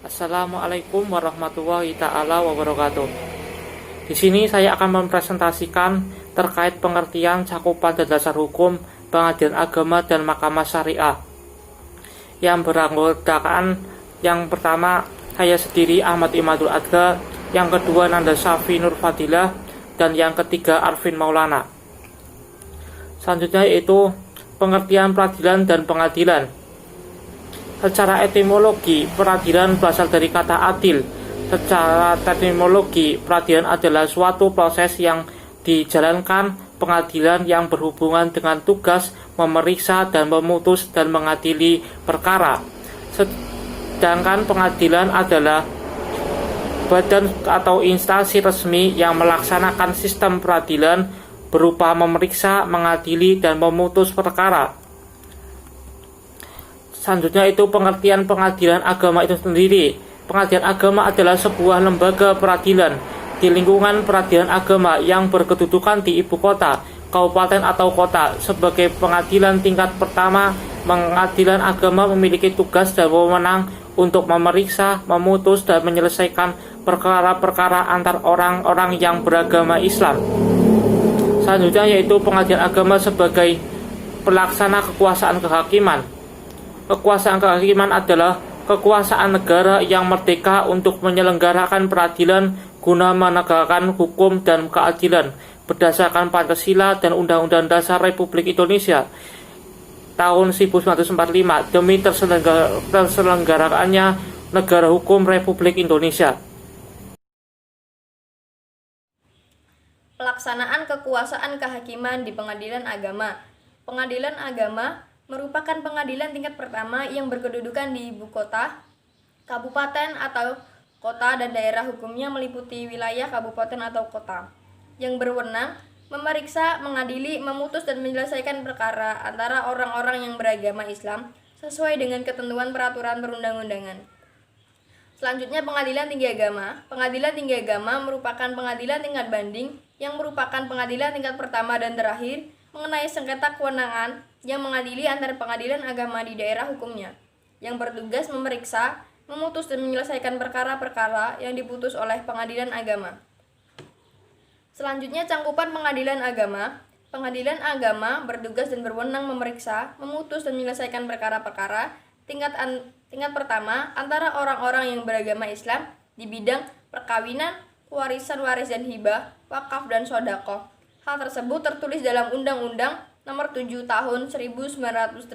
Assalamualaikum warahmatullahi taala wabarakatuh. Di sini saya akan mempresentasikan terkait pengertian cakupan dan dasar hukum, pengadilan agama dan mahkamah syariah yang beranggotakan yang pertama saya sendiri Ahmad Imadul Adga, yang kedua Nanda Syafi Nur Fadilah, dan yang ketiga Arvin Maulana. Selanjutnya yaitu pengertian peradilan dan pengadilan. Secara etimologi, peradilan berasal dari kata adil. Secara etimologi, peradilan adalah suatu proses yang dijalankan pengadilan yang berhubungan dengan tugas memeriksa dan memutus dan mengadili perkara. Sedangkan pengadilan adalah badan atau instansi resmi yang melaksanakan sistem peradilan berupa memeriksa, mengadili, dan memutus perkara. Selanjutnya itu pengertian pengadilan agama itu sendiri. Pengadilan agama adalah sebuah lembaga peradilan di lingkungan peradilan agama yang berkedudukan di ibu kota, kabupaten atau kota. Sebagai pengadilan tingkat pertama, pengadilan agama memiliki tugas dan wewenang untuk memeriksa, memutus, dan menyelesaikan perkara-perkara antar orang-orang yang beragama Islam. Selanjutnya yaitu pengadilan agama sebagai pelaksana kekuasaan kehakiman. Kekuasaan kehakiman adalah kekuasaan negara yang merdeka untuk menyelenggarakan peradilan guna menegakkan hukum dan keadilan berdasarkan Pancasila dan Undang-Undang Dasar Republik Indonesia tahun 1945 demi terselenggarakannya negara hukum Republik Indonesia. Pelaksanaan kekuasaan kehakiman di pengadilan agama. Pengadilan agama merupakan pengadilan tingkat pertama yang berkedudukan di ibu kota, kabupaten atau kota, dan daerah hukumnya meliputi wilayah kabupaten atau kota, yang berwenang memeriksa, mengadili, memutus, dan menyelesaikan perkara antara orang-orang yang beragama Islam sesuai dengan ketentuan peraturan perundang-undangan. Selanjutnya pengadilan tinggi agama. Pengadilan tinggi agama merupakan pengadilan tingkat banding yang merupakan pengadilan tingkat pertama dan terakhir mengenai sengketa kewenangan yang mengadili antar pengadilan agama di daerah hukumnya, yang bertugas memeriksa, memutus, dan menyelesaikan perkara-perkara yang diputus oleh pengadilan agama. Selanjutnya cangkupan pengadilan agama. Pengadilan agama bertugas dan berwenang memeriksa, memutus, dan menyelesaikan perkara-perkara tingkat pertama antara orang-orang yang beragama Islam di bidang perkawinan, warisan, waris dan hibah, wakaf, dan sodaqoh. Hal tersebut tertulis dalam Undang-Undang Nomor 7 Tahun 1989.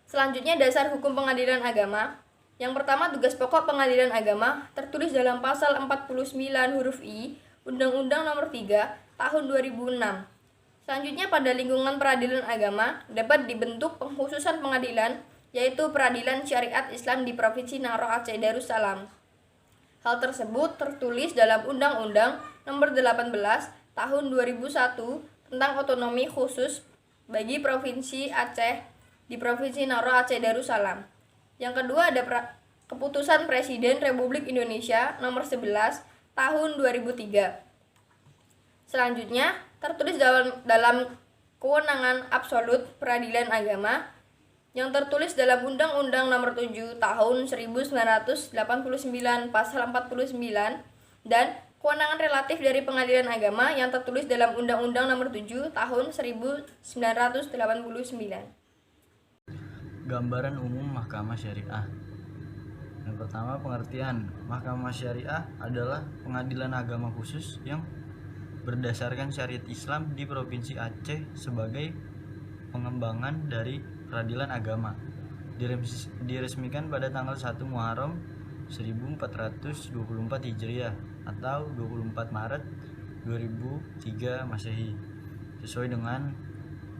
Selanjutnya dasar hukum pengadilan agama. Yang pertama, tugas pokok pengadilan agama tertulis dalam pasal 49 huruf I Undang-Undang Nomor 3 Tahun 2006. Selanjutnya pada lingkungan peradilan agama dapat dibentuk pengkhususan pengadilan, yaitu Peradilan Syariat Islam di Provinsi Naro Aceh Darussalam. Hal tersebut tertulis dalam Undang-Undang Nomor 18 Tahun 2001 tentang otonomi khusus bagi Provinsi Aceh di Provinsi Naro Aceh Darussalam. Yang kedua ada Keputusan Presiden Republik Indonesia Nomor 11 Tahun 2003. Selanjutnya tertulis dalam kewenangan absolut peradilan agama yang tertulis dalam Undang-Undang Nomor 7 Tahun 1989 Pasal 49 dan kewenangan relatif dari pengadilan agama yang tertulis dalam Undang-Undang Nomor 7 Tahun 1989. Gambaran umum Mahkamah Syariah. Yang pertama, pengertian Mahkamah Syariah adalah pengadilan agama khusus yang berdasarkan syariat Islam di Provinsi Aceh sebagai pengembangan dari peradilan agama. Diresmikan pada tanggal 1 Muharram 1424 Hijriah atau 24 Maret 2003 Masehi sesuai dengan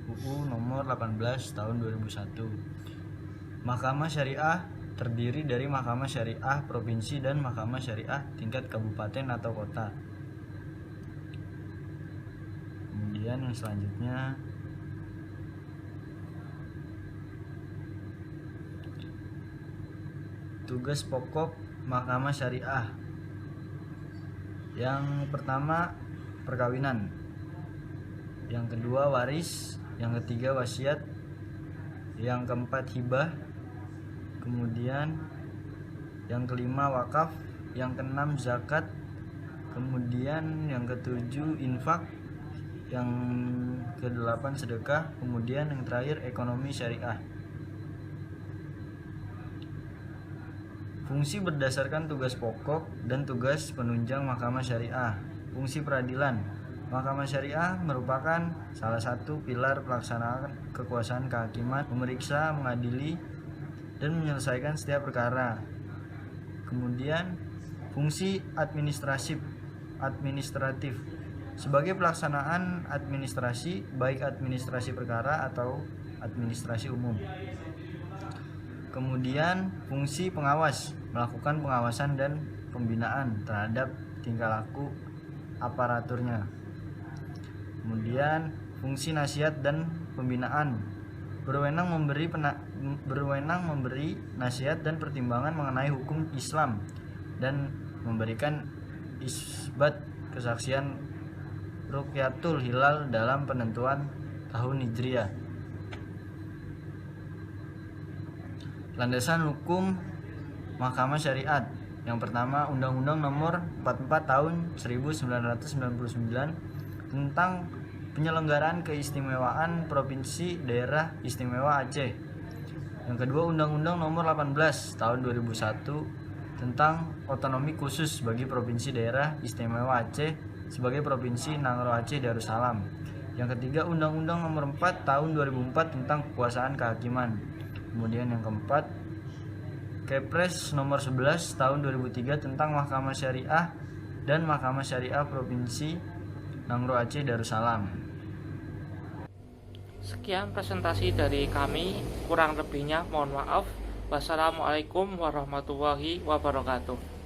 UU nomor 18 tahun 2001. Mahkamah Syariah terdiri dari Mahkamah Syariah Provinsi dan Mahkamah Syariah tingkat kabupaten atau kota. Kemudian yang selanjutnya tugas pokok Mahkamah Syariah. Yang pertama perkawinan, yang kedua waris, yang ketiga wasiat, yang keempat hibah, kemudian yang kelima wakaf, yang keenam zakat, kemudian yang ketujuh infak, yang kedelapan sedekah, kemudian yang terakhir ekonomi syariah. Fungsi berdasarkan tugas pokok dan tugas penunjang Mahkamah Syariah. Fungsi peradilan. Mahkamah Syariah merupakan salah satu pilar pelaksanaan kekuasaan kehakiman, memeriksa, mengadili, dan menyelesaikan setiap perkara. Kemudian fungsi administratif sebagai pelaksanaan administrasi, baik administrasi perkara atau administrasi umum. Kemudian fungsi pengawas, melakukan pengawasan dan pembinaan terhadap tingkah laku aparaturnya. Kemudian fungsi nasihat dan pembinaan, berwenang memberi nasihat dan pertimbangan mengenai hukum Islam dan memberikan isbat kesaksian Rukyatul Hilal dalam penentuan tahun Hijriah. Landasan hukum Mahkamah Syariat. Yang pertama, Undang-Undang Nomor 44 Tahun 1999 tentang penyelenggaraan keistimewaan Provinsi Daerah Istimewa Aceh. Yang kedua, Undang-Undang Nomor 18 Tahun 2001 tentang otonomi khusus bagi Provinsi Daerah Istimewa Aceh sebagai Provinsi Nangro Aceh Darussalam. Yang ketiga, Undang-Undang Nomor 4 Tahun 2004 tentang kekuasaan kehakiman. Kemudian yang keempat, Kepres Nomor 11 Tahun 2003 tentang Mahkamah Syariah dan Mahkamah Syariah Provinsi Nangro Aceh Darussalam. Sekian presentasi dari kami, kurang lebihnya mohon maaf. Wassalamualaikum warahmatullahi wabarakatuh.